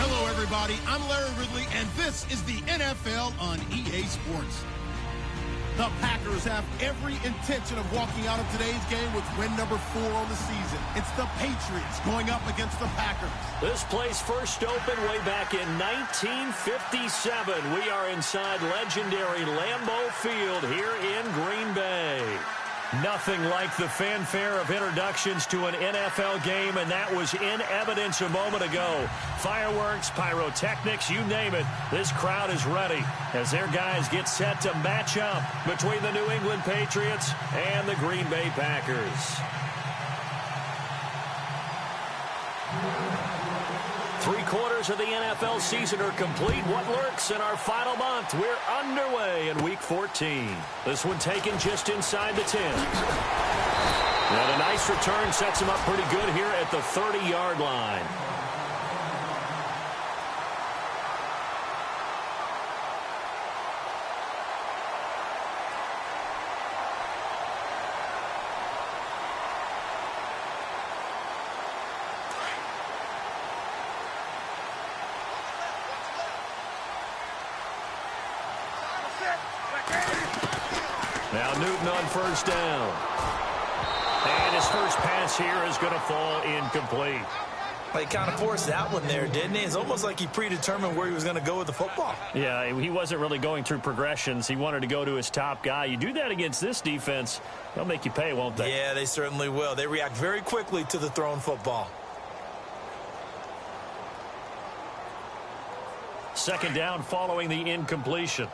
Hello, everybody. I'm Larry Ridley, and this is the NFL on EA Sports. The Packers have every intention of walking out of today's game with win number 4 on the season. It's the Patriots going up against the Packers. This place first opened way back in 1957. We are inside legendary Lambeau Field here in Green Bay. Nothing like the fanfare of introductions to an NFL game, and that was in evidence a moment ago. Fireworks, pyrotechnics, you name it. This crowd is ready as their guys get set to match up between the New England Patriots and the Green Bay Packers. 3/4 of the NFL season are complete. What lurks in our final month? We're underway in Week 14. This one taken just inside the 10. And a nice return sets him up pretty good here at the 30-yard line. Now Newton on first down. And his first pass here is going to fall incomplete. He kind of forced that one there, didn't he? It's almost like he predetermined where he was going to go with the football. Yeah, he wasn't really going through progressions. He wanted to go to his top guy. You do that against this defense, they'll make you pay, won't they? Yeah, they certainly will. They react very quickly to the thrown football. Second down following the incompletion.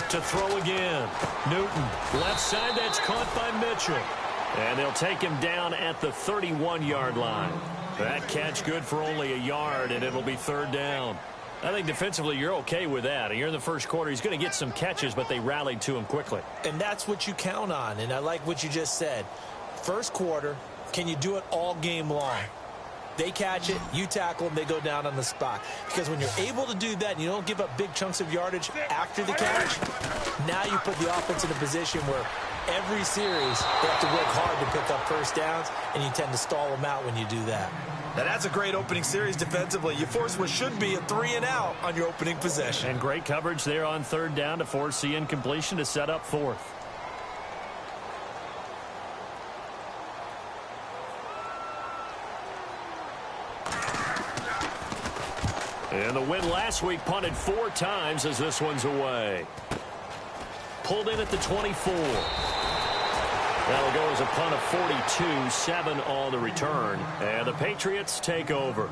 To throw again. Newton, left side, that's caught by Mitchell. And they'll take him down at the 31-yard line. That catch good for only a yard, and it'll be third down. I think defensively you're okay with that. You're in the first quarter. He's going to get some catches, but they rallied to him quickly. And that's what you count on, and I like what you just said. First quarter, can you do it all game long? They catch it, you tackle them, they go down on the spot. Because when you're able to do that and you don't give up big chunks of yardage after the catch, now you put the offense in a position where every series they have to work hard to pick up first downs, and you tend to stall them out when you do that. Now that's a great opening series defensively. You force what should be a 3-and-out on your opening possession. And great coverage there on third down to force the incompletion to set up fourth. And the win last week punted 4 times as this one's away. Pulled in at the 24. That'll go as a punt of 42, 7 on the return. And the Patriots take over.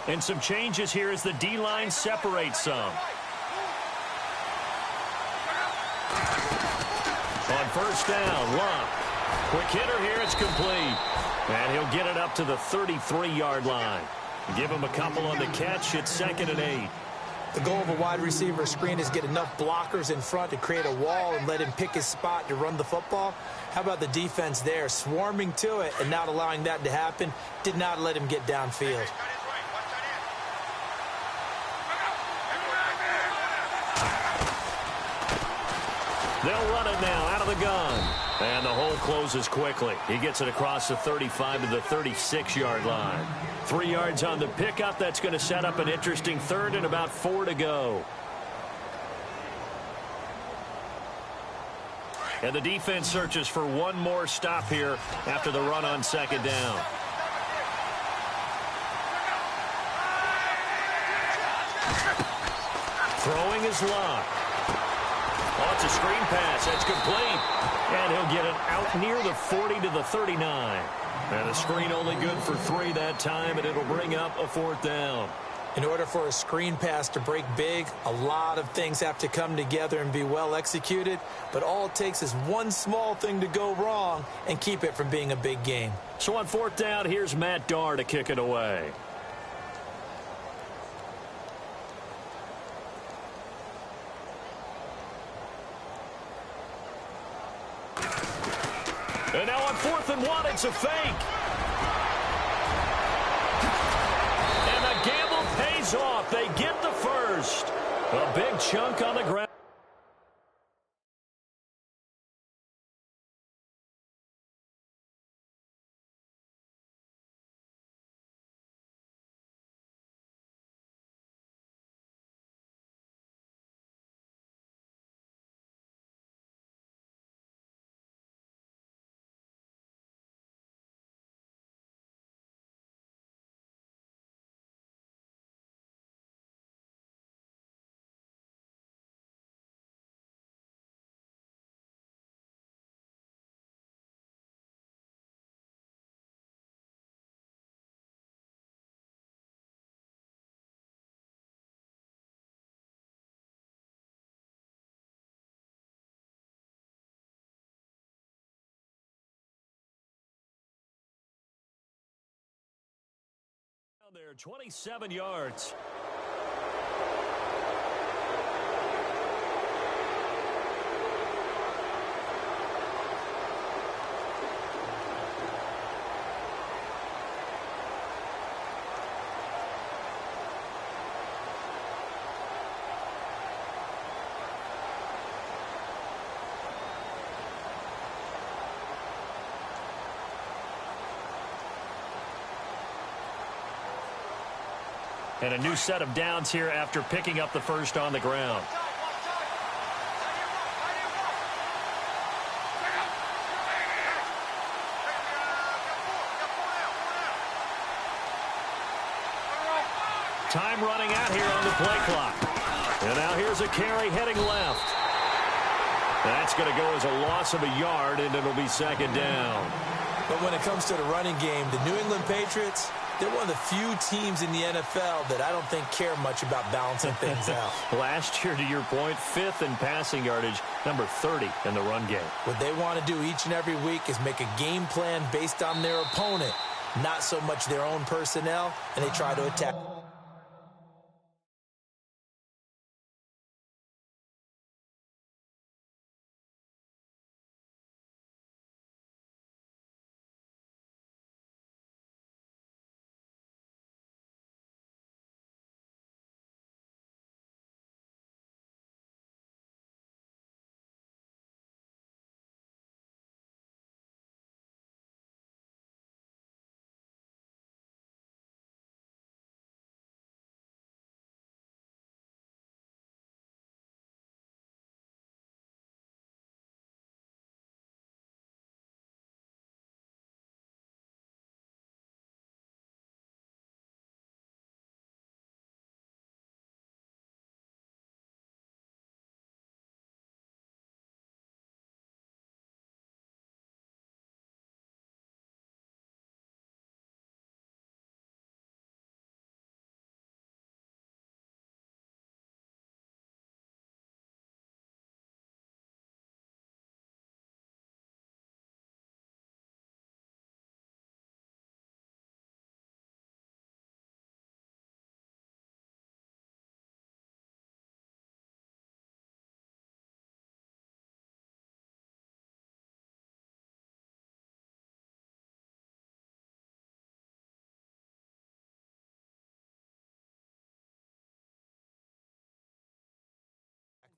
And some changes here as the D-line separates some. On first down, Locke. Quick hitter here, it's complete. And he'll get it up to the 33-yard line. Give him a couple on the catch, it's 2nd and 8. The goal of a wide receiver screen is get enough blockers in front to create a wall and let him pick his spot to run the football. How about the defense there, swarming to it and not allowing that to happen? Did not let him get downfield. They'll run it now out of the gun. And the hole closes quickly. He gets it across the 35 to the 36-yard line. 3 yards on the pickup. That's going to set up an interesting third and about 4 to go. And the defense searches for one more stop here after the run on second down. Throwing is Locke. Oh, it's a screen pass. That's complete. And he'll get it out near the 40 to the 39. And a screen only good for 3 that time, and it'll bring up a 4th down. In order for a screen pass to break big, a lot of things have to come together and be well executed. But all it takes is one small thing to go wrong and keep it from being a big game. So on 4th down, here's Matt Darr to kick it away. And now on 4th and 1, it's a fake. And the gamble pays off. They get the first. A big chunk on the ground. There, 27 yards. And a new set of downs here after picking up the first on the ground. Time running out here on the play clock. And now here's a carry heading left. That's going to go as a loss of a yard, and it'll be second down. But when it comes to the running game, the New England Patriots, they're one of the few teams in the NFL that I don't think care much about balancing things out. Last year, to your point, 5th in passing yardage, number 30 in the run game. What they want to do each and every week is make a game plan based on their opponent, not so much their own personnel, and they try to attack.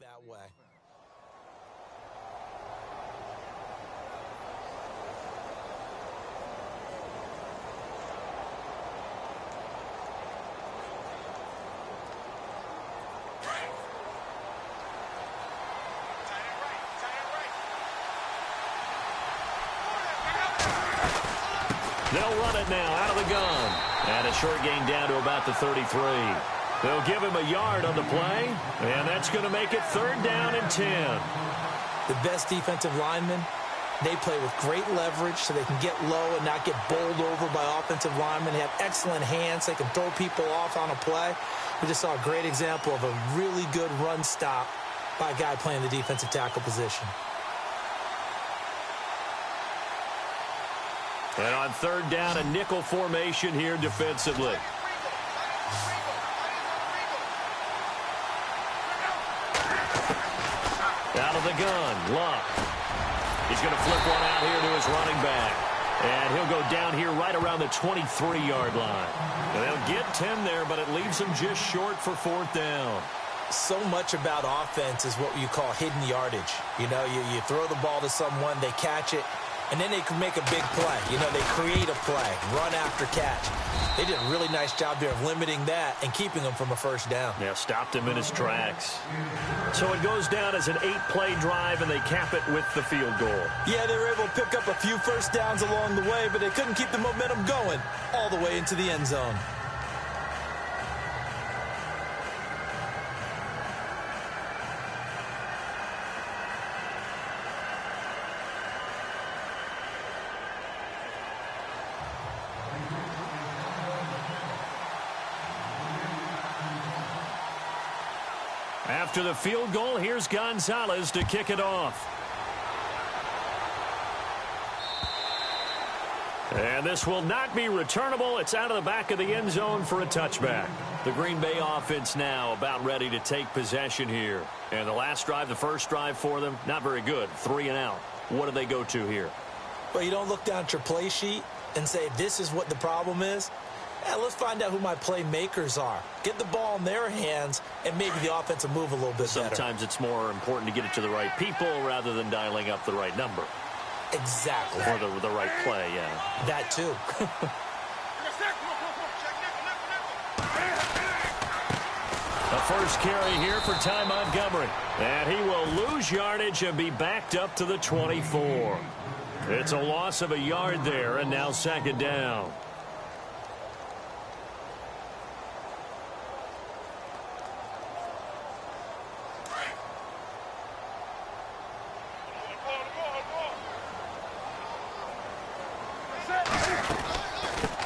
That way. They'll run it now out of the gun. And a short gain down to about the 33. They'll give him a yard on the play, and that's going to make it 3rd down and 10. The best defensive linemen, they play with great leverage so they can get low and not get bowled over by offensive linemen. They have excellent hands. They can throw people off on a play. We just saw a great example of a really good run stop by a guy playing the defensive tackle position. And on 3rd down, a nickel formation here defensively. Out of the gun, Luck. He's going to flip one out here to his running back. And he'll go down here right around the 23-yard line. And they'll get 10 there, but it leaves them just short for 4th down. So much about offense is what you call hidden yardage. You know, you throw the ball to someone, they catch it, and then they can make a big play. You know, they create a play, run after catch. They did a really nice job there of limiting that and keeping him from a 1st down. Yeah, stopped him in his tracks. So it goes down as an 8-play drive, and they cap it with the field goal. Yeah, they were able to pick up a few 1st downs along the way, but they couldn't keep the momentum going all the way into the end zone. After the field goal, here's Gonzalez to kick it off. And this will not be returnable. It's out of the back of the end zone for a touchback. The Green Bay offense now about ready to take possession here. And the last drive, the first drive for them, not very good. 3 and out. What do they go to here? Well, you don't look down at your play sheet and say, this is what the problem is. Yeah, let's find out who my playmakers are. Get the ball in their hands, and maybe the offense will move a little bit better. Sometimes it's more important to get it to the right people rather than dialing up the right number. Exactly. Or the right play, yeah. That too. The first carry here for Ty Montgomery. And he will lose yardage and be backed up to the 24. It's a loss of a yard there, and now 2nd down.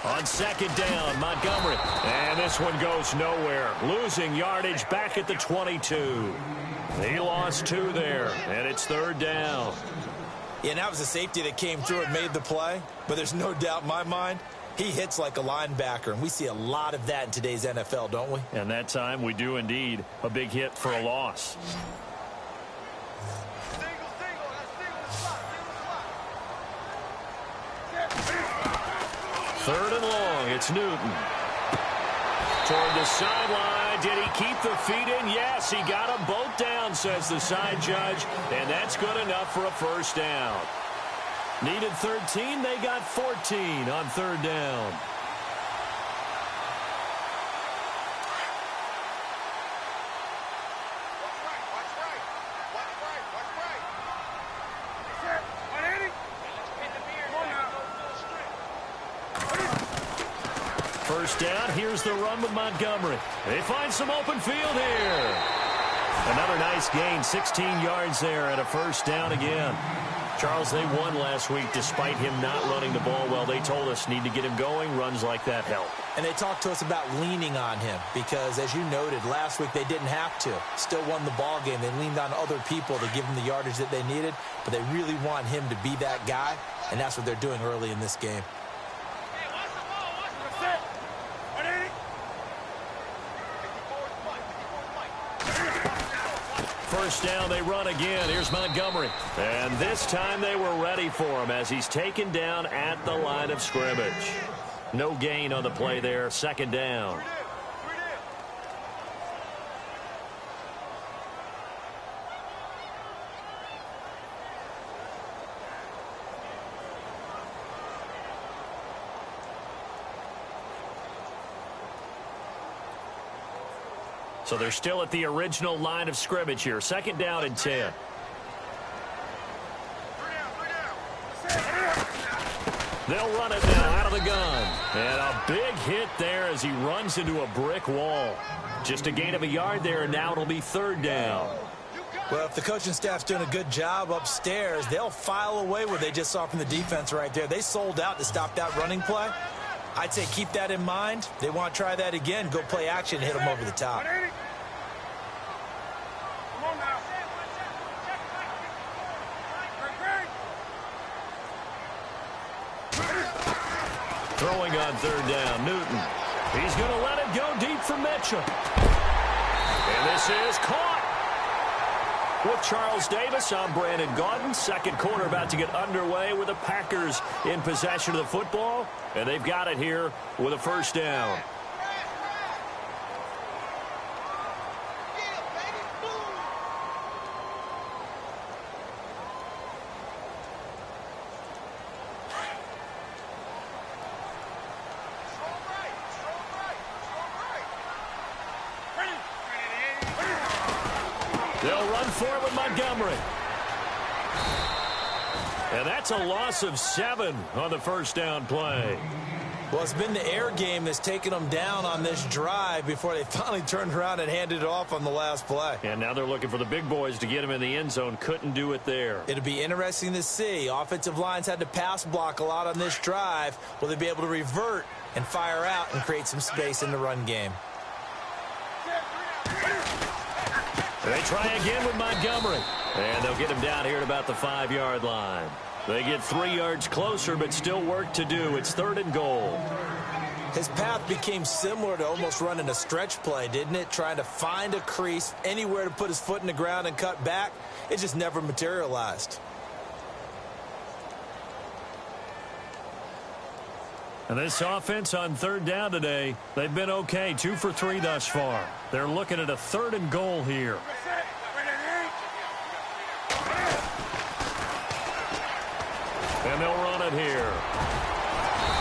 On 2nd down, Montgomery. And this one goes nowhere. Losing yardage back at the 22. He lost 2 there, and it's 3rd down. Yeah, and that was a safety that came through and made the play. But there's no doubt in my mind, he hits like a linebacker. And we see a lot of that in today's NFL, don't we? And that time we do indeed. A big hit for a loss. Third and long, it's Newton. Toward the sideline, did he keep the feet in? Yes, he got them both down, says the side judge, and that's good enough for a 1st down. Needed 13, they got 14 on 3rd down. First down, here's the run with Montgomery. They find some open field here. Another nice gain, 16 yards there and a 1st down again. Charles, they won last week despite him not running the ball well. They told us need to get him going. Runs like that help. And they talked to us about leaning on him because, as you noted, last week they didn't have to. Still won the ball game. They leaned on other people to give them the yardage that they needed, but they really want him to be that guy, and that's what they're doing early in this game. First down, they run again. Here's Montgomery. And this time they were ready for him as he's taken down at the line of scrimmage. No gain on the play there. 2nd down. So they're still at the original line of scrimmage here. 2nd down and 10. They'll run it now out of the gun. And a big hit there as he runs into a brick wall. Just a gain of a yard there, and now it'll be 3rd down. Well, if the coaching staff's doing a good job upstairs, they'll file away what they just saw from the defense right there. They sold out to stop that running play. I'd say keep that in mind. They want to try that again. Go play action and hit them over the top. Throwing on 3rd down, Newton. He's going to let it go deep for Mitchell. And this is caught. With Charles Davis, I'm Brandon Gaudin. Second quarter about to get underway with the Packers in possession of the football. And they've got it here with a first down. They'll run for it with Montgomery. And that's a loss of 7 on the first down play. Well, it's been the air game that's taken them down on this drive before they finally turned around and handed it off on the last play. And now they're looking for the big boys to get him in the end zone. Couldn't do it there. It'll be interesting to see. Offensive lines had to pass block a lot on this drive. Will they be able to revert and fire out and create some space in the run game? They try again with Montgomery. And they'll get him down here at about the 5-yard line. They get 3 yards closer, but still work to do. It's 3rd and goal. His path became similar to almost running a stretch play, didn't it? Trying to find a crease, anywhere to put his foot in the ground and cut back. It just never materialized. And this offense on 3rd down today, they've been okay. 2 for 3 thus far. They're looking at a 3rd and goal here. And they'll run it here.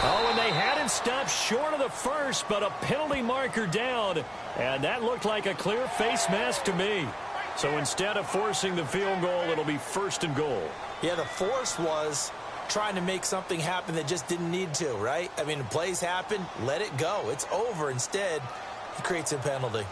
Oh, and they had it stopped short of the first, but a penalty marker down. And that looked like a clear face mask to me. So instead of forcing the field goal, it'll be 1st and goal. Yeah, the force was trying to make something happen that just didn't need to, right? I mean, the plays happen, let it go. It's over. Instead, he creates a penalty.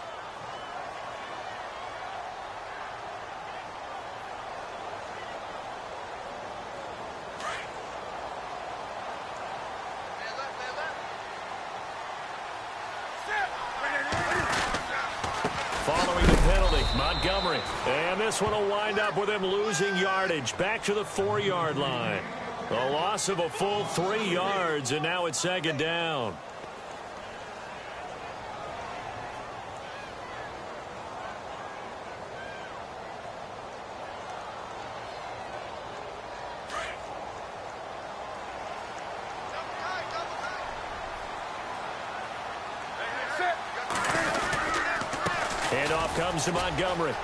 Following the penalty, Montgomery. And this one will wind up with him losing yardage. Back to the 4-yard line. A loss of a full 3 yards, and now it's 2nd down. Handoff comes to Montgomery.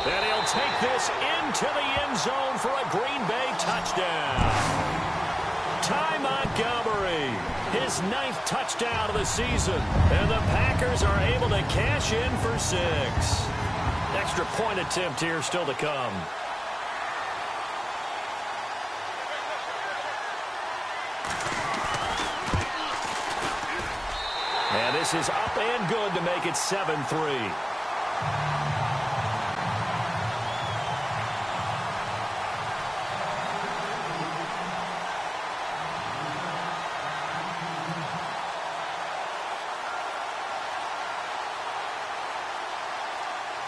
And he'll take this into the end zone for a Green Bay touchdown. Ty Montgomery, his 9th touchdown of the season. And the Packers are able to cash in for 6. Extra point attempt here still to come. And this is up and good to make it 7-3.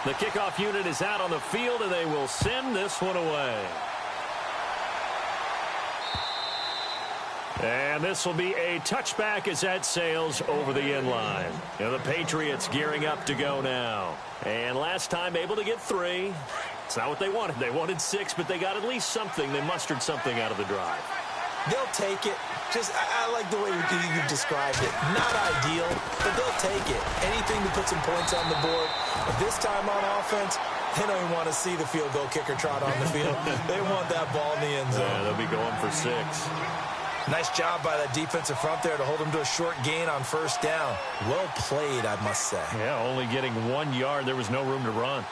The kickoff unit is out on the field, and they will send this one away. And this will be a touchback as that sails over the end line. And the Patriots gearing up to go now. And last time able to get 3. It's not what they wanted. They wanted 6, but they got at least something. They mustered something out of the drive. They'll take it. I like the way you described it. Not ideal, but they'll take it. Anything to put some points on the board. But this time on offense, they don't even want to see the field goal kicker trot on the field. They want that ball in the end zone. Yeah, they'll be going for 6. Nice job by that defensive front there to hold them to a short gain on 1st down. Well played, I must say. Yeah, only getting 1 yard. There was no room to run.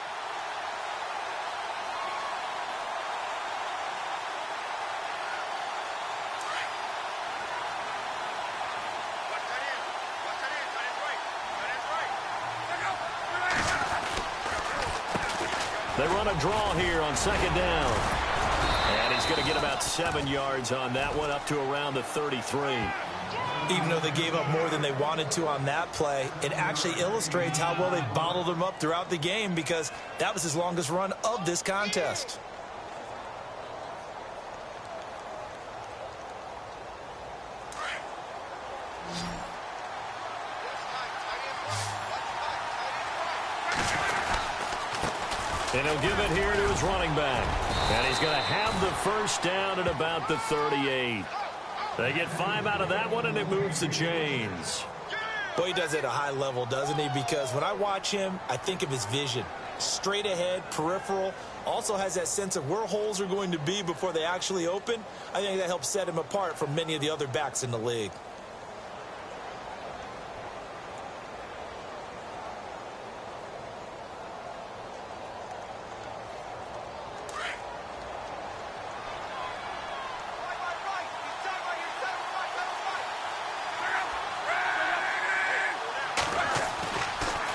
They run a draw here on 2nd down. And he's going to get about 7 yards on that one, up to around the 33. Even though they gave up more than they wanted to on that play, it actually illustrates how well they bottled them up throughout the game, because that was his longest run of this contest. And he'll give it here to his running back. And he's going to have the first down at about the 38. They get 5 out of that one, and it moves the chains. Boy, he does it at a high level, doesn't he? Because when I watch him, I think of his vision. Straight ahead, peripheral. Also has that sense of where holes are going to be before they actually open. I think that helps set him apart from many of the other backs in the league.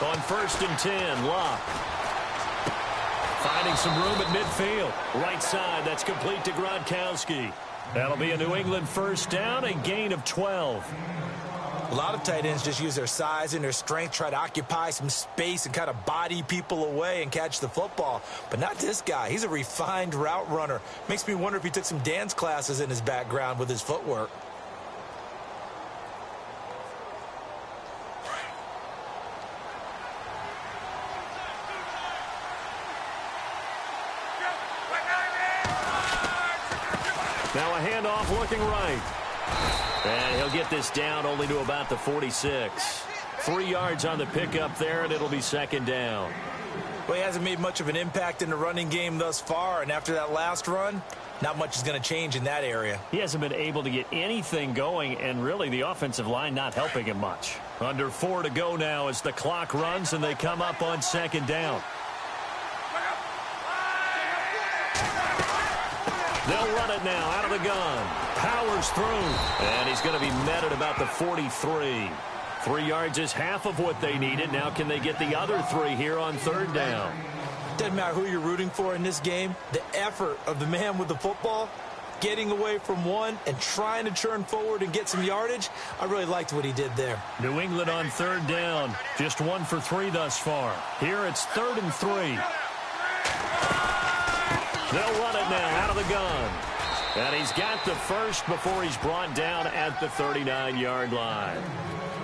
On 1st and 10, Locke. Finding some room at midfield. Right side, that's complete to Gronkowski. That'll be a New England first down, a gain of 12. A lot of tight ends just use their size and their strength, try to occupy some space and kind of body people away and catch the football. But not this guy. He's a refined route runner. Makes me wonder if he took some dance classes in his background with his footwork. Now a handoff looking right. And he'll get this down only to about the 46. 3 yards on the pickup there, and it'll be 2nd down. Well, he hasn't made much of an impact in the running game thus far, and after that last run, not much is going to change in that area. He hasn't been able to get anything going, and really the offensive line not helping him much. Under 4 to go now as the clock runs, and they come up on 2nd down. They'll run it now out of the gun. Powers through. And he's going to be met at about the 43. 3 yards is half of what they needed. Now can they get the other 3 here on 3rd down? Doesn't matter who you're rooting for in this game. The effort of the man with the football, getting away from one and trying to churn forward and get some yardage, I really liked what he did there. New England on 3rd down. Just 1 for 3 thus far. Here it's 3rd and 3. They'll run it now out of the gun. And he's got the first before he's brought down at the 39-yard line.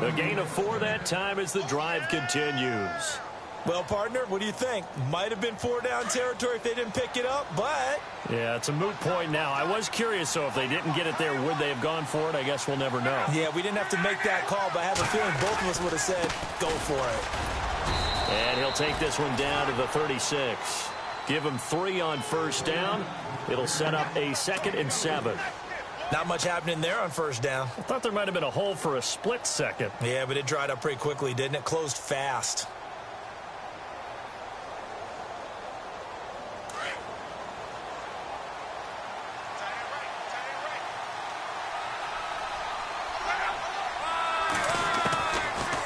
A gain of 4 that time as the drive continues. Well, partner, what do you think? Might have been 4-down territory if they didn't pick it up, but... Yeah, it's a moot point now. I was curious, so if they didn't get it there, would they have gone for it? I guess we'll never know. Yeah, we didn't have to make that call, but I have a feeling both of us would have said, go for it. And he'll take this one down to the 36. Give him 3 on 1st down. It'll set up a 2nd and 7. Not much happening there on 1st down. I thought there might have been a hole for a split second. Yeah, but it dried up pretty quickly, didn't it? Closed fast.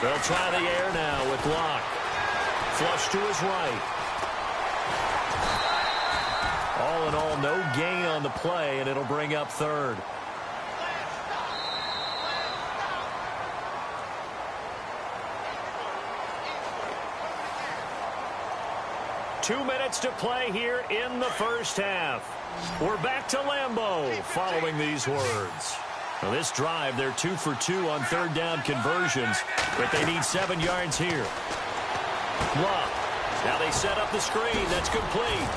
They'll try the air now with Locke. Flush to his right. All in all, no gain on the play, and it'll bring up 3rd. Two minutes to play here in the first half. We're back to Lambeau following these words. Now this drive, they're 2 for 2 on 3rd down conversions, but they need 7 yards here. Locke. Now they set up the screen. That's complete.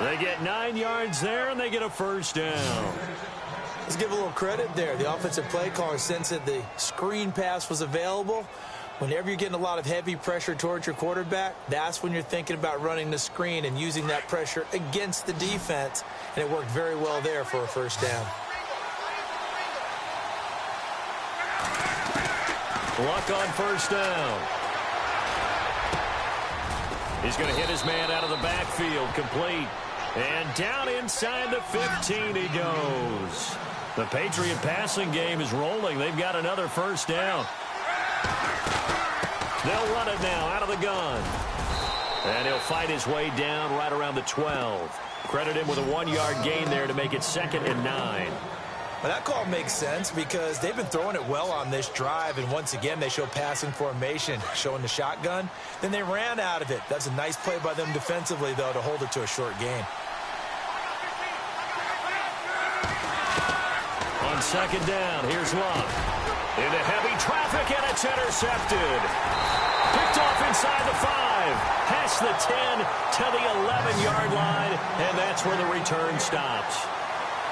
They get 9 yards there, and they get a first down. Let's give a little credit there. The offensive play caller sensed that the screen pass was available. Whenever you're getting a lot of heavy pressure towards your quarterback, that's when you're thinking about running the screen and using that pressure against the defense. And it worked very well there for a first down. Luck on 1st down. He's going to hit his man out of the backfield, complete. And down inside the 15 he goes. The Patriot passing game is rolling. They've got another first down. They'll run it now out of the gun. And he'll fight his way down right around the 12. Credit him with a 1-yard gain there to make it 2nd and 9. Well, that call makes sense because they've been throwing it well on this drive, and once again they show passing formation, showing the shotgun. Then they ran out of it. That's a nice play by them defensively, though, to hold it to a short gain. On 2nd down, here's Locke. Into heavy traffic, and it's intercepted. Picked off inside the 5, past the 10 to the 11-yard line, and that's where the return stops.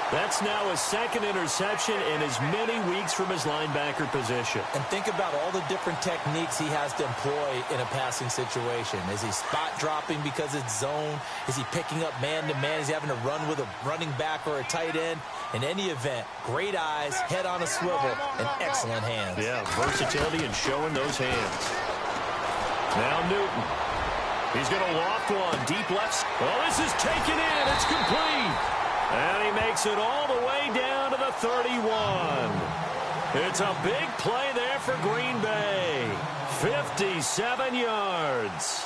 That's now his second interception in as many weeks from his linebacker position. And think about all the different techniques he has to employ in a passing situation. Is he spot dropping because it's zone? Is he picking up man-to-man? Is he having to run with a running back or a tight end? In any event, great eyes, head on a swivel, and excellent hands. Yeah, versatility and showing those hands. Now Newton. He's going to loft one. Deep left. Oh, this is taken in. It's complete. And he makes it all the way down to the 31. It's a big play there for Green Bay. 57 yards.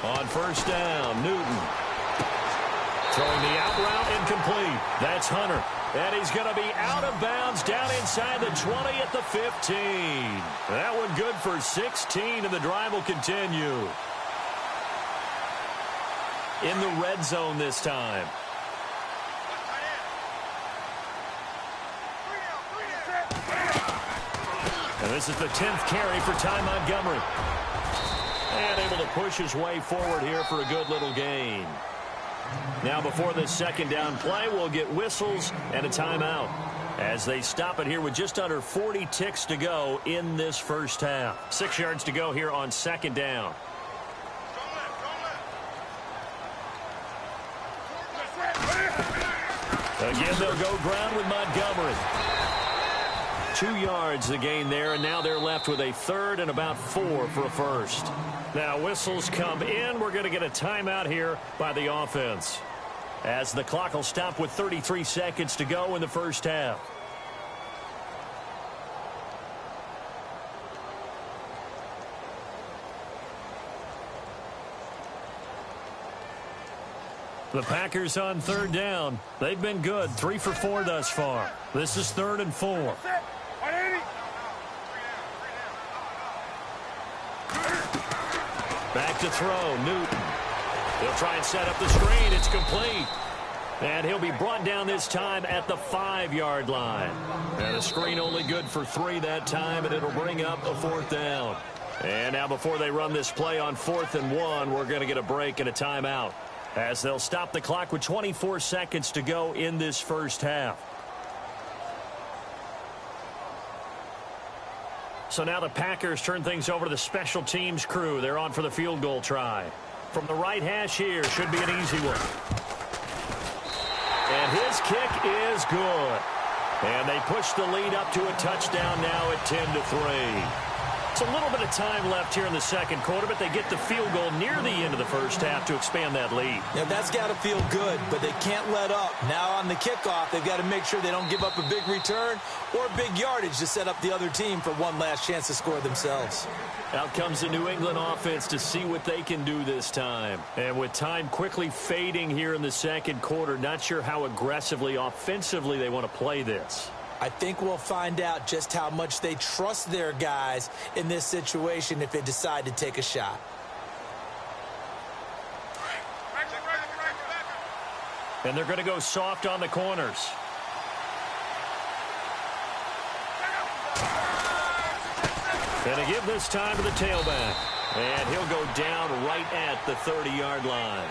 On first down, Newton. Throwing the out route incomplete. That's Hunter. And he's going to be out of bounds down inside the 20 at the 15. That one good for 16, and the drive will continue. In the red zone this time. And this is the 10th carry for Ty Montgomery. And able to push his way forward here for a good little gain. Now before this second down play, we'll get whistles and a timeout as they stop it here with just under 40 ticks to go in this first half. 6 yards to go here on second down. Again, they'll go ground with Montgomery. 2 yards the gain there, and now they're left with a third and about 4 for a first. Now whistles come in. We're going to get a timeout here by the offense as the clock will stop with 33 seconds to go in the first half. The Packers on third down. They've been good, 3 for 4 thus far. This is 3rd and 4. Back to throw, Newton. He'll try and set up the screen. It's complete. And he'll be brought down this time at the 5-yard line. And a screen only good for 3 that time, and it'll bring up a 4th down. And now before they run this play on 4th and 1, we're going to get a break and a timeout as they'll stop the clock with 24 seconds to go in this first half. So now the Packers turn things over to the special teams crew. They're on for the field goal try. From the right hash here, should be an easy one. And his kick is good. And they push the lead up to a touchdown now at 10-3. It's a little bit of time left here in the second quarter, but they get the field goal near the end of the first half to expand that lead. Yeah, that's got to feel good, but they can't let up. Now on the kickoff, they've got to make sure they don't give up a big return or big yardage to set up the other team for one last chance to score themselves. Out comes the New England offense to see what they can do this time. And with time quickly fading here in the second quarter, not sure how aggressively, offensively they want to play this. I think we'll find out just how much they trust their guys in this situation if they decide to take a shot. And they're going to go soft on the corners. And to give this time to the tailback. And he'll go down right at the 30-yard line.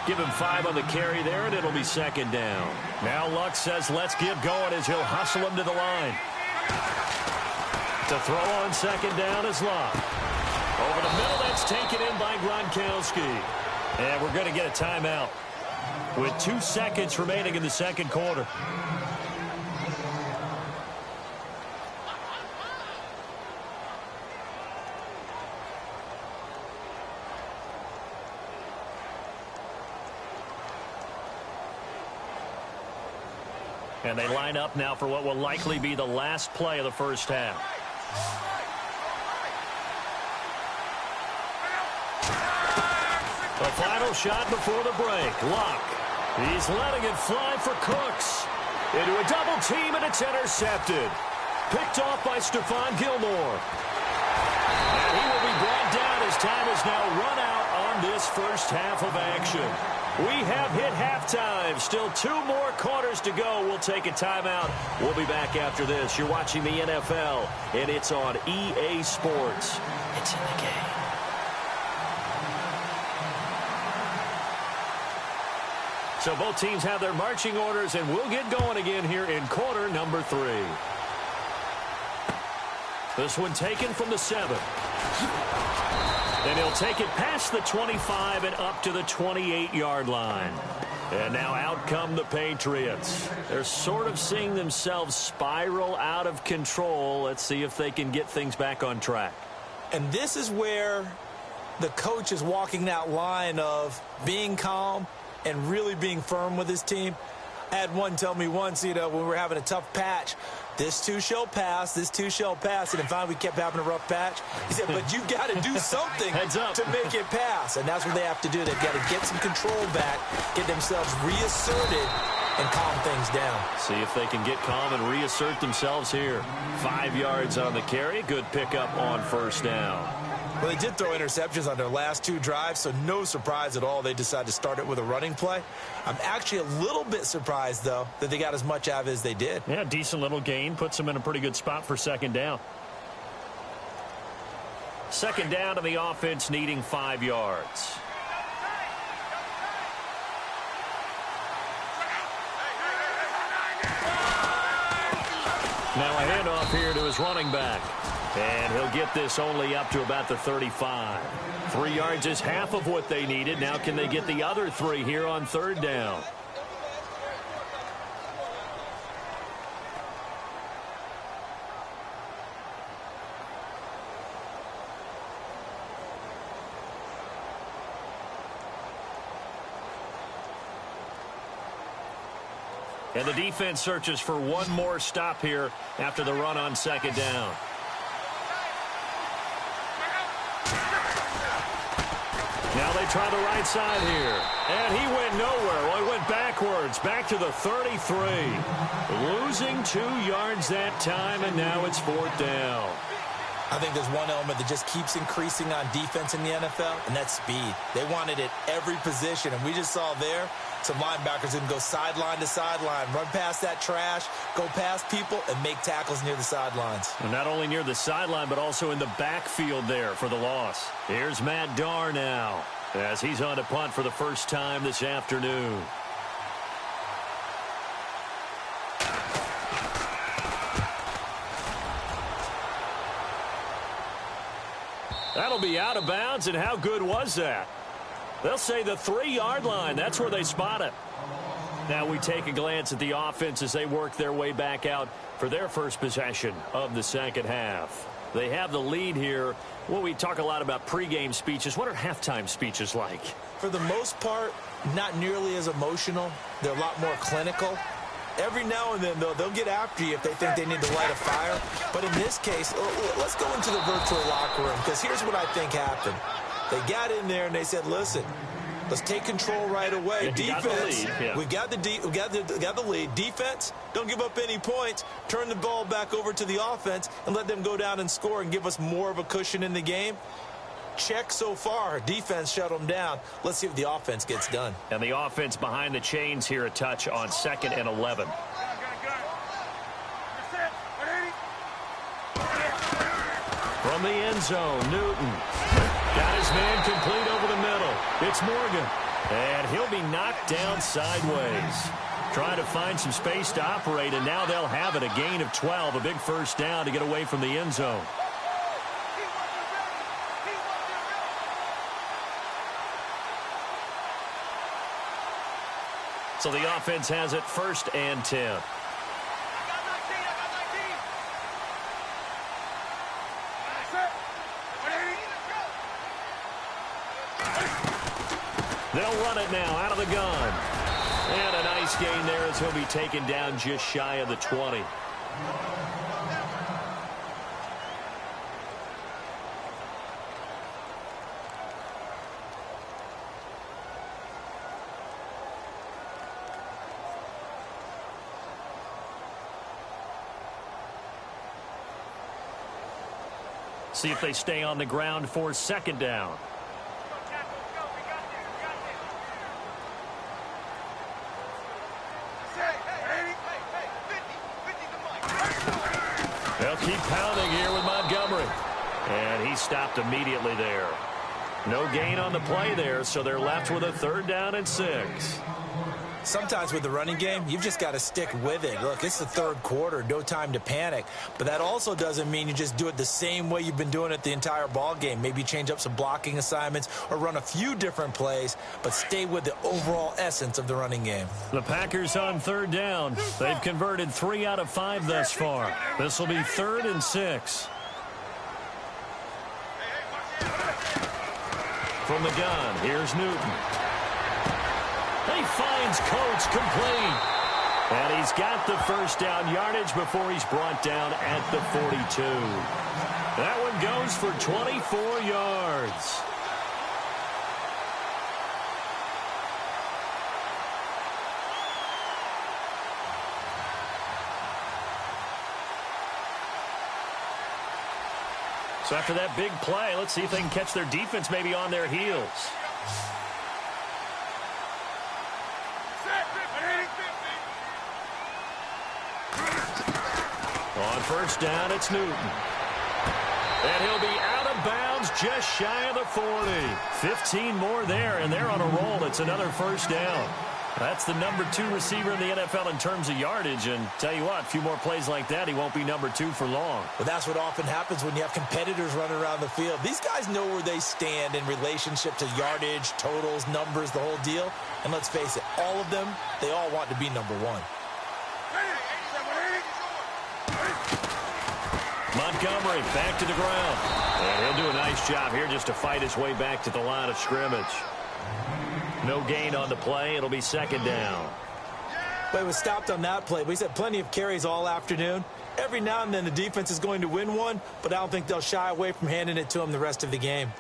Give him 5 on the carry there, and it'll be second down. Now Luck says let's get going as he'll hustle him to the line. To throw on second down is Luck. Over the middle, that's taken in by Gronkowski. And we're going to get a timeout with 2 seconds remaining in the second quarter. And they line up now for what will likely be the last play of the first half. The final shot before the break. Luck. He's letting it fly for Cooks. Into a double team, and it's intercepted. Picked off by Stephon Gilmore. And he will be brought down as time is now run out on this first half of action. We have hit halftime. Still 2 more quarters to go. We'll take a timeout. We'll be back after this. You're watching the NFL, and it's on EA Sports. It's in the game. So both teams have their marching orders, and we'll get going again here in quarter number 3. This one taken from the 7. And he'll take it past the 25 and up to the 28-yard line. And now out come the Patriots. They're sort of seeing themselves spiral out of control. Let's see if they can get things back on track. And this is where the coach is walking that line of being calm and really being firm with his team. I had one tell me once, when we were having a tough patch, this too shall pass, this too shall pass. And finally, we kept having a rough patch. He said, but you got to do something to make it pass. And that's what they have to do. They've got to get some control back, get themselves reasserted, and calm things down. See if they can get calm and reassert themselves here. 5 yards on the carry. Good pickup on first down. Well, they did throw interceptions on their last 2 drives, so no surprise at all they decided to start it with a running play. I'm actually a little bit surprised, though, that they got as much out of it as they did. Yeah, decent little gain. Puts them in a pretty good spot for second down. Second down to the offense, needing 5 yards. Now a handoff here to his running back. And he'll get this only up to about the 35. 3 yards is half of what they needed. Now can they get the other 3 here on third down? And the defense searches for one more stop here after the run on second down. Now they try the right side here. And he went nowhere. Well, he went backwards, back to the 33. Losing 2 yards that time, and now it's fourth down. I think there's one element that just keeps increasing on defense in the NFL, and that's speed. They want it at every position, and we just saw there some linebackers that can go sideline to sideline, run past that trash, go past people, and make tackles near the sidelines. And not only near the sideline, but also in the backfield there for the loss. Here's Matt Darr now as he's on to punt for the first time this afternoon. That'll be out of bounds, and how good was that? They'll say the 3-yard line. That's where they spot it. Now we take a glance at the offense as they work their way back out for their first possession of the second half. They have the lead here. Well, we talk a lot about pregame speeches. What are halftime speeches like? For the most part, not nearly as emotional. They're a lot more clinical. Every now and then, though, they'll get after you if they think they need to light a fire. But in this case, let's go into the virtual locker room, because here's what I think happened. They got in there and they said, listen, let's take control right away. Yeah, defense, we got the lead. Defense, don't give up any points. Turn the ball back over to the offense and let them go down and score and give us more of a cushion in the game. Check so far. Defense shut them down. Let's see if the offense gets done. And the offense behind the chains here, a touch on 2nd and 11. From the end zone, Newton. Got his man complete over the middle. It's Morgan. And he'll be knocked down sideways. Trying to find some space to operate, and now they'll have it. A gain of 12, a big first down to get away from the end zone. So the offense has it 1st and 10. They'll run it now out of the gun. And a nice gain there as he'll be taken down just shy of the 20. See if they stay on the ground for second down. They'll keep pounding here with Montgomery. And he stopped immediately there. No gain on the play there, so they're left with a 3rd down and 6. Sometimes with the running game, you've just got to stick with it. Look, it's the 3rd quarter, no time to panic. But that also doesn't mean you just do it the same way you've been doing it the entire ball game. Maybe change up some blocking assignments or run a few different plays, but stay with the overall essence of the running game. The Packers on 3rd down. They've converted 3 out of 5 thus far. This will be 3rd and 6. From the gun, here's Newton. He finds Coates complete. And he's got the 1st down yardage before he's brought down at the 42. That one goes for 24 yards. So after that big play, let's see if they can catch their defense maybe on their heels. On 1st down, it's Newton. And he'll be out of bounds just shy of the 40. 15 more there, and they're on a roll. It's another 1st down. That's the number 2 receiver in the NFL in terms of yardage. And tell you what, a few more plays like that, he won't be number 2 for long. Well, that's what often happens when you have competitors running around the field. These guys know where they stand in relationship to yardage, totals, numbers, the whole deal. And let's face it, all of them, they all want to be number 1. Montgomery back to the ground. And he'll do a nice job here just to fight his way back to the line of scrimmage. No gain on the play. It'll be 2nd down. But it was stopped on that play. But he's had plenty of carries all afternoon. Every now and then the defense is going to win one, but I don't think they'll shy away from handing it to him the rest of the game.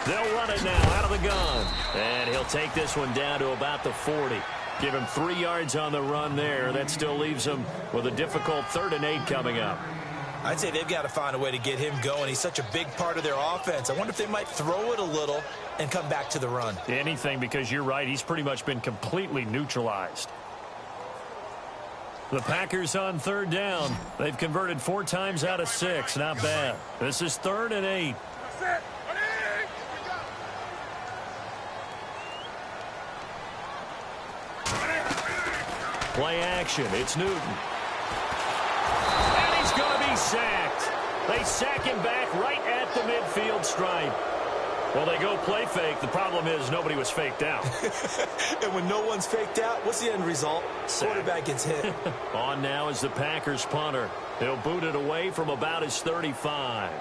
They'll run it now out of the gun. And he'll take this one down to about the 40. Give him 3 yards on the run there. That still leaves him with a difficult 3rd and 8 coming up. I'd say they've got to find a way to get him going. He's such a big part of their offense. I wonder if they might throw it a little and come back to the run. Anything, because you're right. He's pretty much been completely neutralized. The Packers on 3rd down. They've converted 4 times out of 6. Not bad. This is 3rd and 8. Play action. It's Newton. And he's going to be sacked. They sack him back right at the midfield stripe. Well, they go play fake. The problem is nobody was faked out. And when no one's faked out, what's the end result? Quarterback gets hit. On now is the Packers punter. He'll boot it away from about his 35.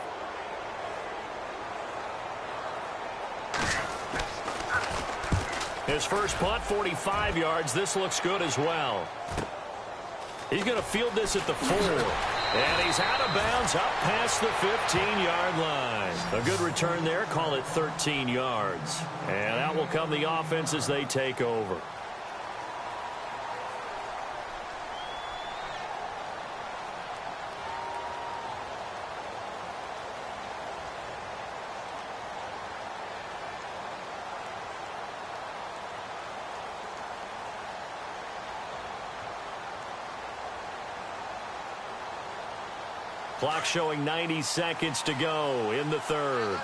His first punt, 45 yards. This looks good as well. He's going to field this at the 4. And he's out of bounds up past the 15-yard line. A good return there. Call it 13 yards. And out will come the offense as they take over. Clock showing 90 seconds to go in the 3rd.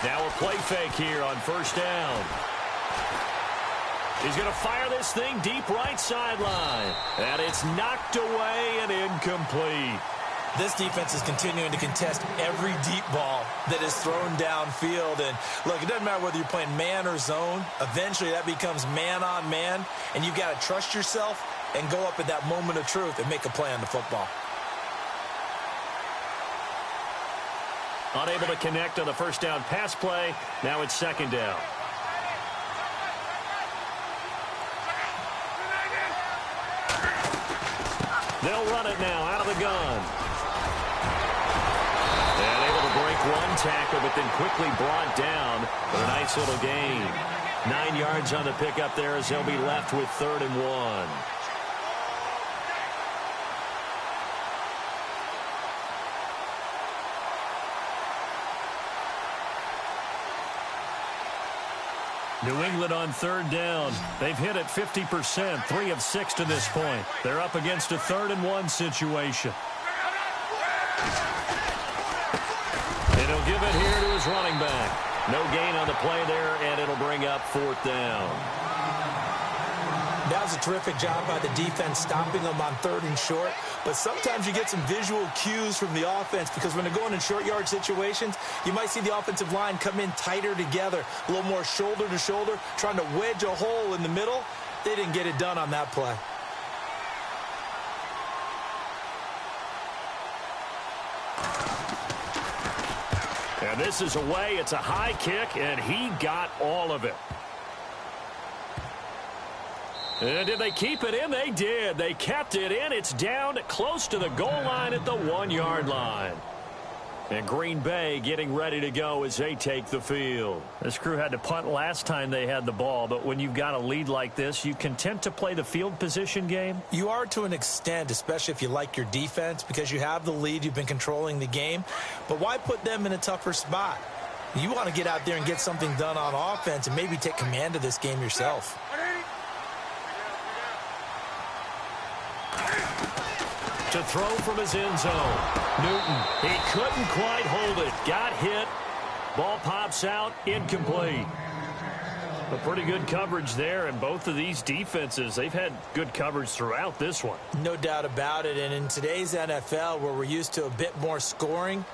Now a play fake here on 1st down. He's going to fire this thing deep right sideline. And it's knocked away and incomplete. This defense is continuing to contest every deep ball that is thrown downfield. And, look, it doesn't matter whether you're playing man or zone. Eventually, that becomes man on man, and you've got to trust yourself and go up at that moment of truth and make a play on the football. Unable to connect on the first down pass play. Now it's second down. They'll run it now out of the gun. And able to break one tackle, but then quickly brought down for a nice little gain. 9 yards on the pickup there as they'll be left with 3rd and 1. New England on 3rd down. They've hit it 50%, 3 of 6 to this point. They're up against a 3rd and 1 situation. And he'll give it here to his running back. No gain on the play there, and it'll bring up 4th down. That was a terrific job by the defense stopping them on 3rd and short. But sometimes you get some visual cues from the offense because when they're going in short yard situations, you might see the offensive line come in tighter together, a little more shoulder to shoulder, trying to wedge a hole in the middle. They didn't get it done on that play. And this is away. It's a high kick, and he got all of it. And did they keep it in? They did. They kept it in. It's down close to the goal line at the 1-yard line. And Green Bay getting ready to go as they take the field. This crew had to punt last time they had the ball, but when you've got a lead like this, you content to play the field position game? You are to an extent, especially if you like your defense, because you have the lead, you've been controlling the game. But why put them in a tougher spot? You want to get out there and get something done on offense and maybe take command of this game yourself. To throw from his end zone. Newton, he couldn't quite hold it. Got hit. Ball pops out, incomplete. A pretty good coverage there, and both of these defenses, they've had good coverage throughout this one. No doubt about it, and in today's NFL, where we're used to a bit more scoring,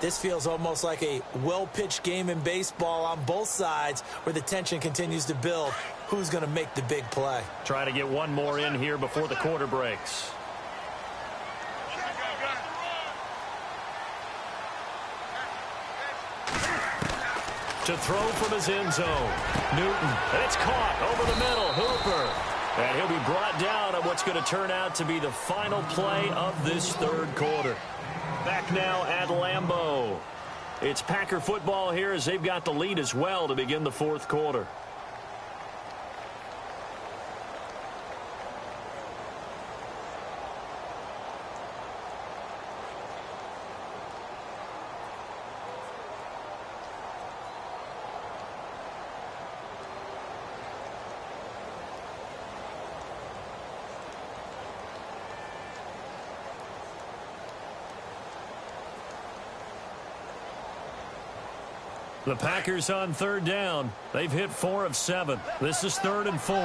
this feels almost like a well-pitched game in baseball on both sides where the tension continues to build. Who's going to make the big play? Try to get one more in here before the quarter breaks. To throw from his end zone. Newton, and it's caught over the middle. Hooper. And he'll be brought down on what's going to turn out to be the final play of this 3rd quarter. Back now at Lambeau. It's Packer football here as they've got the lead as well to begin the 4th quarter. The Packers on 3rd down. They've hit 4 of 7. This is 3rd and 4.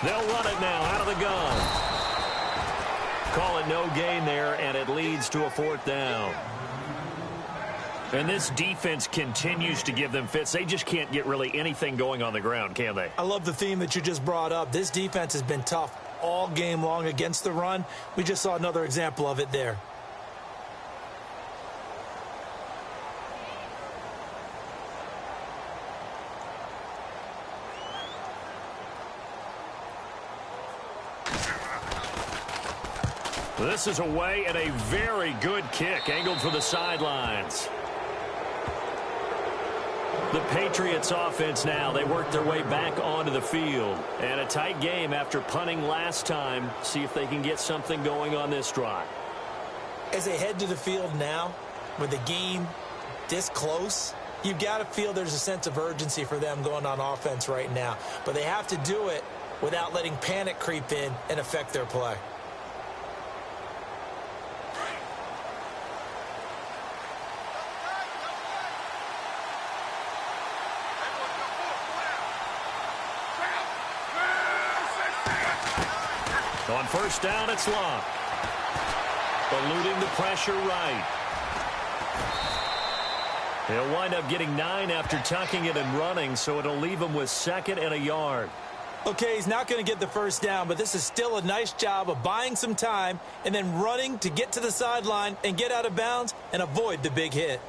They'll run it now out of the gun. Call it no gain there, and it leads to a 4th down. And this defense continues to give them fits. They just can't get really anything going on the ground, can they? I love the theme that you just brought up. This defense has been tough all game long against the run. We just saw another example of it there. This is away and a very good kick angled for the sidelines. The Patriots offense now, they work their way back onto the field. And a tight game after punting last time. See if they can get something going on this drive. As they head to the field now, with the game this close, you've got to feel there's a sense of urgency for them going on offense right now. But they have to do it without letting panic creep in and affect their play. On 1st down, it's Locke. Eluding the pressure right. He'll wind up getting 9 after tucking it and running, so it'll leave him with 2nd and a yard. Okay, he's not going to get the first down, but this is still a nice job of buying some time and then running to get to the sideline and get out of bounds and avoid the big hit.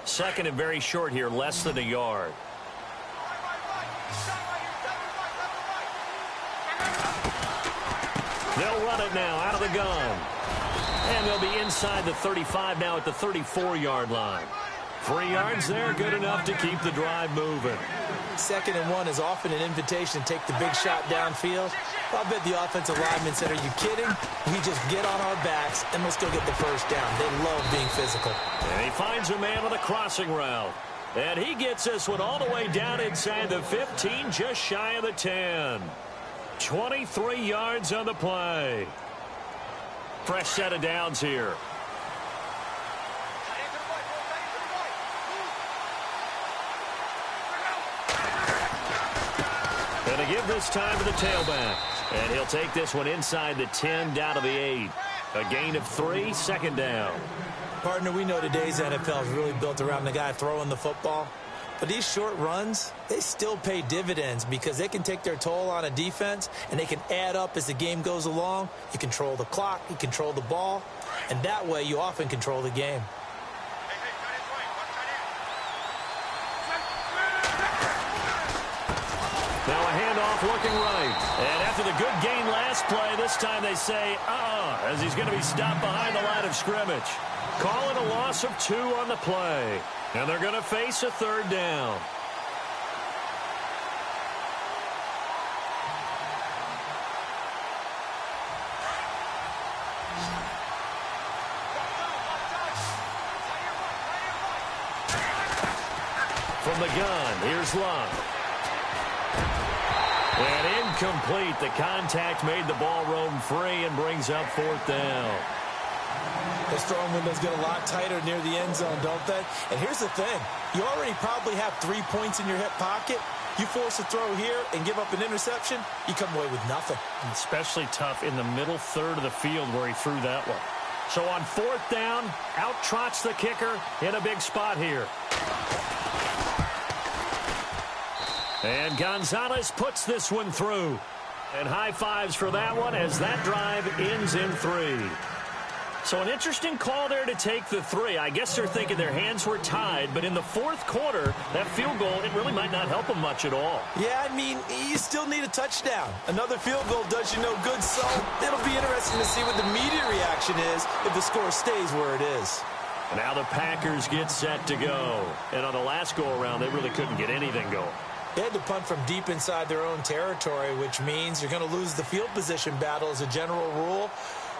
Second and very short here, less than a yard. They'll run it now out of the gun. And they'll be inside the 35 now at the 34-yard line. 3 yards there, good enough to keep the drive moving. 2nd and 1 is often an invitation to take the big shot downfield. I bet the offensive linemen said, are you kidding? We just get on our backs and let's go get the first down. They love being physical. And he finds a man on the crossing route. And he gets this one all the way down inside the 15, just shy of the 10. 23 yards on the play. Fresh set of downs here. And to give this time to the tailback. And he'll take this one inside the 10 down to the 8. A gain of 3, 2nd down. Partner, we know today's NFL is really built around the guy throwing the football. But these short runs, they still pay dividends because they can take their toll on a defense and they can add up as the game goes along. You control the clock, you control the ball, and that way you often control the game. Now a handoff looking right. And after the good gain last play, this time they say, as he's going to be stopped behind the line of scrimmage. Call it a loss of 2 on the play. And they're going to face a 3rd down. From the gun, here's Luck. And incomplete. The contact made the ball roam free and brings up 4th down. Those throwing windows get a lot tighter near the end zone, don't they? And here's the thing. You already probably have 3 points in your hip pocket. You force a throw here and give up an interception, you come away with nothing. And especially tough in the middle third of the field where he threw that one. So on 4th down, out trots the kicker in a big spot here. And Gonzalez puts this one through. And high fives for that one as that drive ends in 3. So an interesting call there to take the 3. I guess they're thinking their hands were tied, but in the 4th quarter, that field goal, it really might not help them much at all. Yeah, I mean, you still need a touchdown. Another field goal does you no good, so it'll be interesting to see what the media reaction is if the score stays where it is. Now the Packers get set to go. And on the last go-around, they really couldn't get anything going. They had to punt from deep inside their own territory, which means you're going to lose the field position battle as a general rule.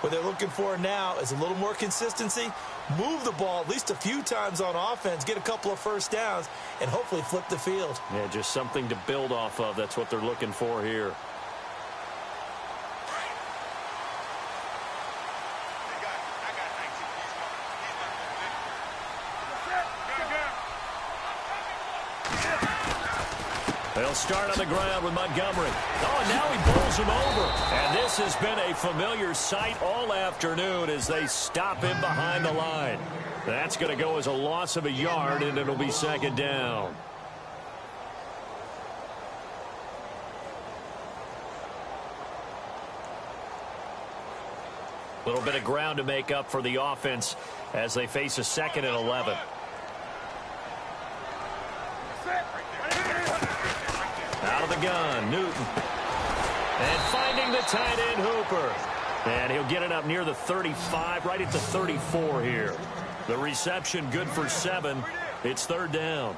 What they're looking for now is a little more consistency, move the ball at least a few times on offense, get a couple of first downs, and hopefully flip the field. Yeah, just something to build off of. That's what they're looking for here. They'll start on the ground with Montgomery. Oh, and now he bowls him over. And this has been a familiar sight all afternoon as they stop him behind the line. That's going to go as a loss of a yard, and it'll be 2nd down. A little bit of ground to make up for the offense as they face a 2nd and 11. Out of the gun, Newton. And finding the tight end, Hooper. And he'll get it up near the 35, right at the 34 here. The reception good for 7. It's 3rd down.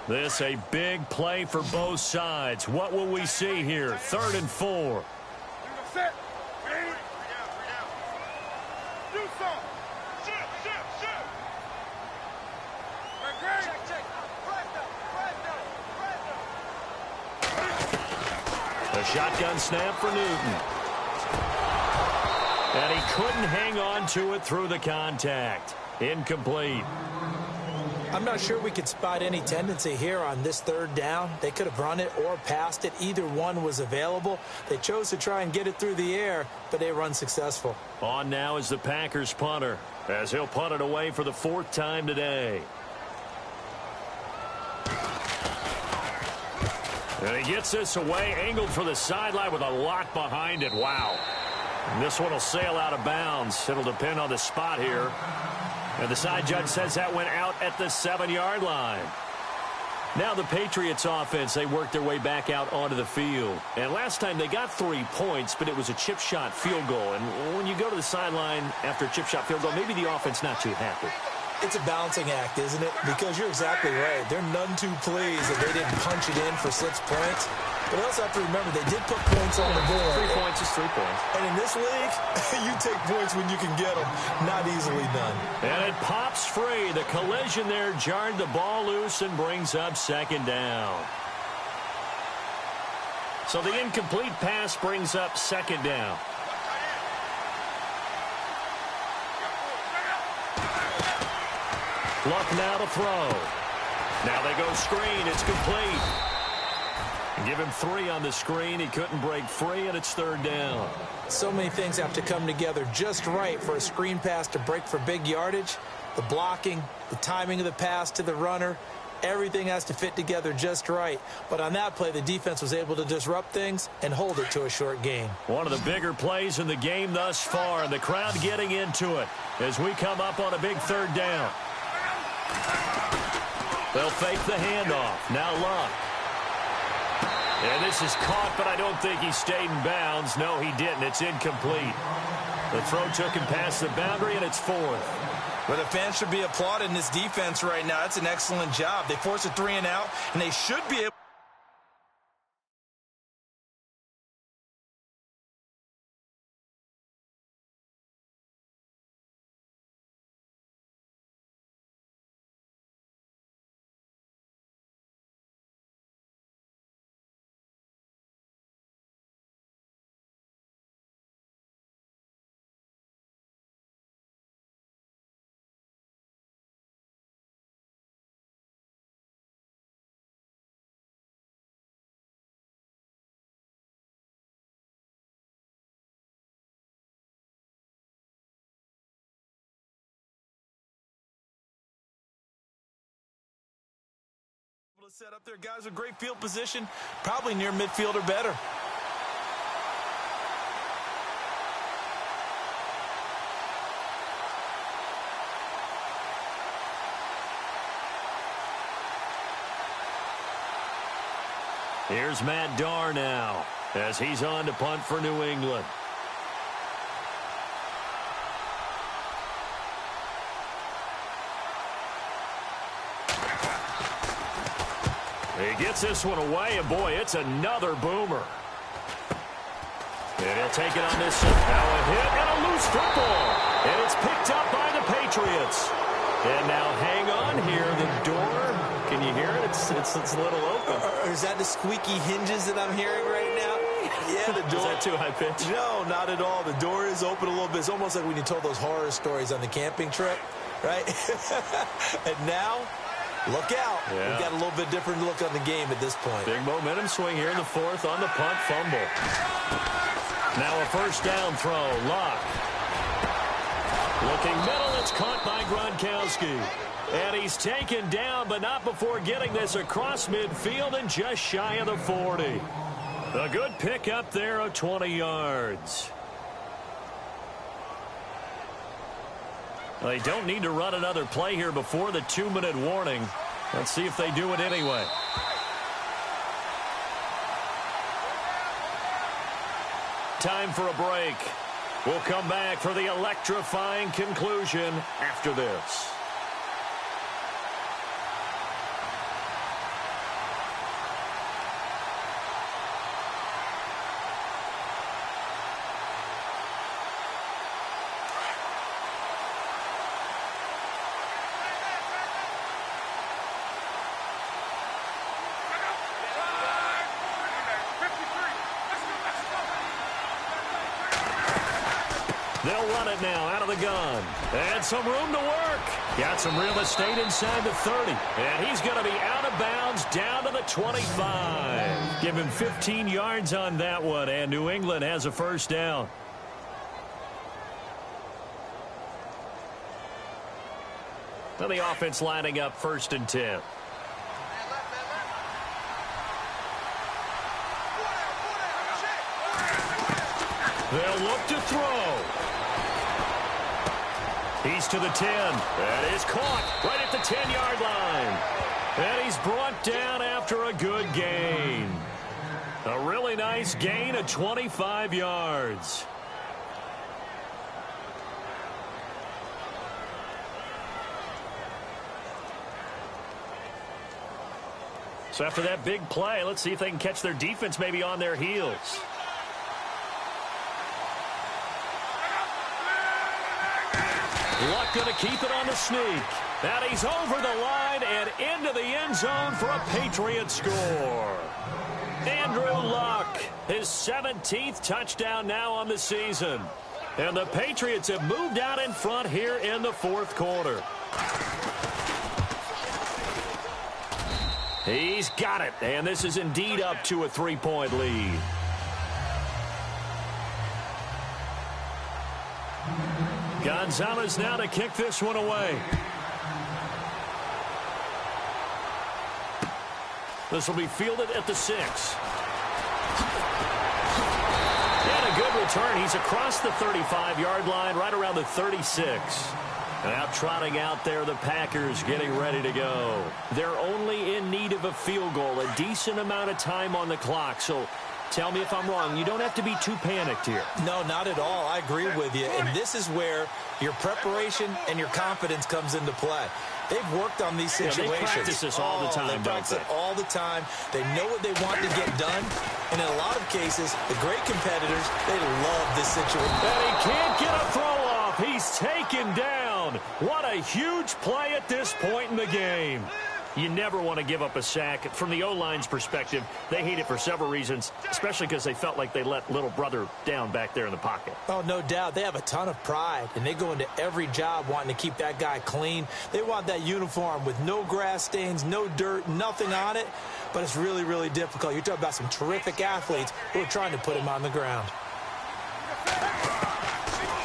This a big play for both sides. What will we see here? 3rd and 4. shotgun snap for Newton. And he couldn't hang on to it through the contact. Incomplete. I'm not sure we could spot any tendency here on this third down. They could have run it or passed it. Either one was available. They chose to try and get it through the air, but they were unsuccessful. On now is the Packers punter, as he'll punt it away for the 4th time today. And he gets this away, angled for the sideline with a lot behind it. Wow. And this one will sail out of bounds. It'll depend on the spot here. And the side judge says that went out at the 7-yard line. Now the Patriots offense, they worked their way back out onto the field. And last time they got 3 points, but it was a chip shot field goal. And when you go to the sideline after a chip shot field goal, maybe the offense not too happy. It's a balancing act, isn't it? Because you're exactly right. They're none too pleased that they didn't punch it in for 6 points. But also have to remember, they did put points on the board. 3 points is 3 points. And in this league, you take points when you can get them. Not easily done. And it pops free. The collision there jarred the ball loose and brings up 2nd down. So the incomplete pass brings up 2nd down. Luck now to throw. Now they go screen. It's complete. Give him 3 on the screen. He couldn't break free, and it's 3rd down. So many things have to come together just right for a screen pass to break for big yardage. The blocking, the timing of the pass to the runner, everything has to fit together just right. But on that play, the defense was able to disrupt things and hold it to a short gain. One of the bigger plays in the game thus far, and the crowd getting into it as we come up on a big 3rd down. They'll fake the handoff. Now Luck. And this is caught, but I don't think he stayed in bounds. No, he didn't. It's incomplete. The throw took him past the boundary, and it's 4th. But the fans should be applauding this defense right now. That's an excellent job. They forced a 3 and out, and they should be able. To set up their guys with great field position, probably near midfield or better. Here's Matt Darr now as he's on to punt for New England. He gets this one away, and boy, it's another boomer. And he'll take it on this one. Now a hit and a loose football. And it's picked up by the Patriots. And now hang on here. The door, can you hear it? It's a little open. Is that the squeaky hinges that I'm hearing right now? Yeah, the door. Is that too high pitch? No, not at all. The door is open a little bit. It's almost like when you told those horror stories on the camping trip, right? And now, look out. Yeah. We've got a little bit different look on the game at this point. Big momentum swing here in the 4th on the punt fumble. Now a 1st down throw. Luck. Looking middle. It's caught by Gronkowski. And he's taken down, but not before getting this across midfield and just shy of the 40. A good pick up there of 20 yards. They don't need to run another play here before the 2-minute warning. Let's see if they do it anyway. Time for a break. We'll come back for the electrifying conclusion after this. They'll run it now out of the gun. And some room to work. Got some real estate inside the 30. And he's going to be out of bounds down to the 25. Give him 15 yards on that one, and New England has a first down. Now the offense lining up 1st and 10. They'll look to throw. He's to the 10. That is caught right at the 10-yard line. And he's brought down after a good gain. A really nice gain of 25 yards. So after that big play, let's see if they can catch their defense maybe on their heels. Luck going to keep it on the sneak. And he's over the line and into the end zone for a Patriot score. Andrew Luck, his 17th touchdown now on the season. And the Patriots have moved out in front here in the 4th quarter. He's got it, and this is indeed up to a 3-point lead. Gonzalez now to kick this one away. This will be fielded at the 6. And a good return. He's across the 35-yard line, right around the 36. Now trotting out there, the Packers getting ready to go. They're only in need of a field goal, a decent amount of time on the clock. So tell me if I'm wrong. You don't have to be too panicked here. No, not at all. I agree with you. And this is where your preparation and your confidence comes into play. They've worked on these situations. Yeah, they practice this all the time, they practice it all the time. They know what they want to get done. And in a lot of cases, the great competitors, they love this situation. And he can't get a throw off. He's taken down. What a huge play at this point in the game. You never want to give up a sack. From the O-line's perspective, they hate it for several reasons, especially because they felt like they let little brother down back there in the pocket. Oh, no doubt. They have a ton of pride, and they go into every job wanting to keep that guy clean. They want that uniform with no grass stains, no dirt, nothing on it, but it's really, really difficult. You're talking about some terrific athletes who are trying to put him on the ground.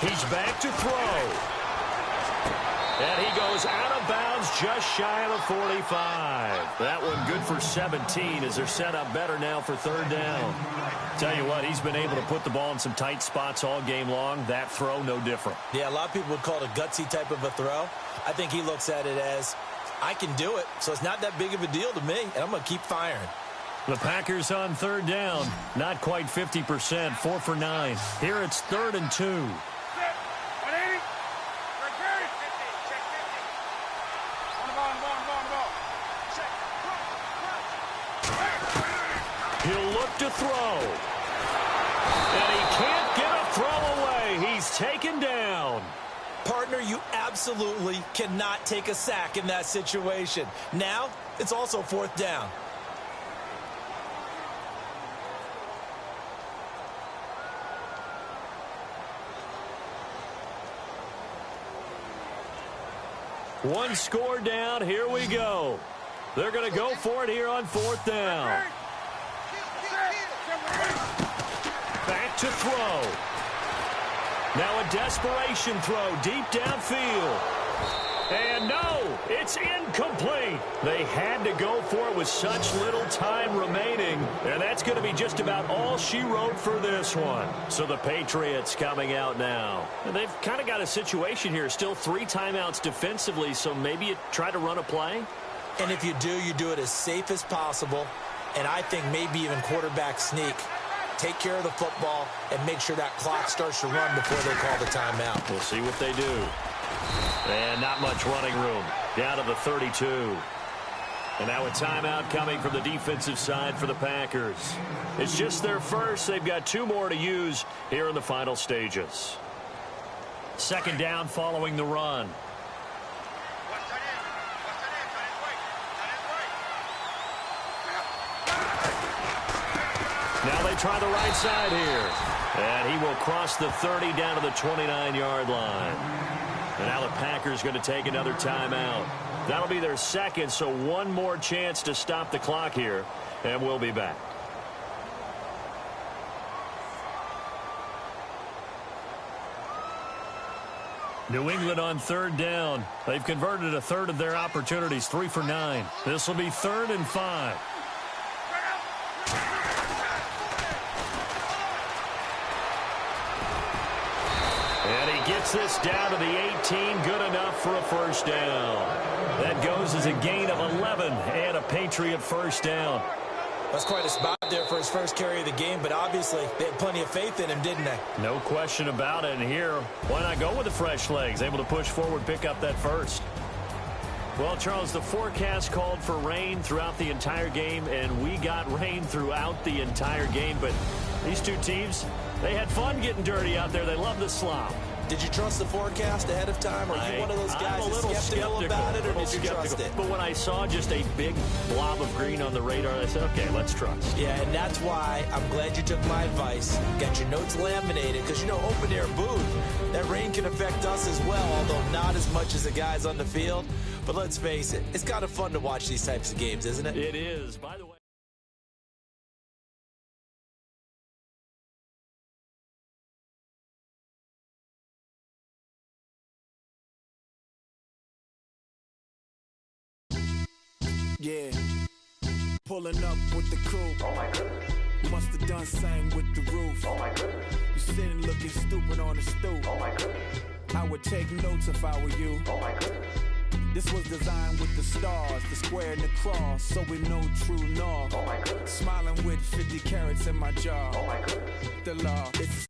He's back to throw. And he goes out of bounds just shy of the 45. That one good for 17 as they're set up better now for 3rd down. Tell you what, he's been able to put the ball in some tight spots all game long. That throw, no different. Yeah, a lot of people would call it a gutsy type of a throw. I think he looks at it as, I can do it, so it's not that big of a deal to me, and I'm going to keep firing. The Packers on 3rd down. Not quite 50%, 4 for 9. Here it's 3rd and 2. He'll look to throw. And he can't get a throw away. He's taken down. Partner, you absolutely cannot take a sack in that situation. Now, it's also 4th down. One score down. Here we go. They're going to go for it here on 4th down. Back to throw. Now a desperation throw deep downfield. And no, it's incomplete. They had to go for it with such little time remaining. And that's going to be just about all she wrote for this one. So the Patriots coming out now. And they've kind of got a situation here. Still 3 timeouts defensively, so maybe you try to run a play. And if you do it as safe as possible. And I think maybe even quarterback sneak. Take care of the football and make sure that clock starts to run before they call the timeout. We'll see what they do. And not much running room. Down to the 32. And now a timeout coming from the defensive side for the Packers. It's just their first. They've got 2 more to use here in the final stages. 2nd down following the run. Now they try the right side here. And he will cross the 30 down to the 29-yard line. And now the Packers going to take another timeout. That'll be their second, so one more chance to stop the clock here, and we'll be back. New England on third down. They've converted a third of their opportunities, 3 for 9. This will be 3rd and 5. And he gets this down to the 18, good enough for a first down. That goes as a gain of 11 and a Patriot first down. That's quite a spot there for his first carry of the game, but obviously they had plenty of faith in him, didn't they? No question about it. And here, why not go with the fresh legs? Able to push forward, pick up that first. Well, Charles, the forecast called for rain throughout the entire game, and we got rain throughout the entire game. But these two teams, they had fun getting dirty out there. They love the slop. Did you trust the forecast ahead of time? Are you one of those guys that's skeptical about it, or did you trust it? But when I saw just a big blob of green on the radar, I said, okay, let's trust. Yeah, and that's why I'm glad you took my advice. Got your notes laminated, because, you know, open air booth, that rain can affect us as well, although not as much as the guys on the field. But let's face it, it's kind of fun to watch these types of games, isn't it? It is. By the way. Yeah, pulling up with the crew. Oh my goodness. You must have done same with the roof. Oh my goodness. You sitting looking stupid on the stoop. Oh my goodness. I would take notes if I were you. Oh my goodness. This was designed with the stars, the square and the cross, so we know true north. Oh my goodness. Smiling with 50 carats in my jaw. Oh my goodness. The law, it's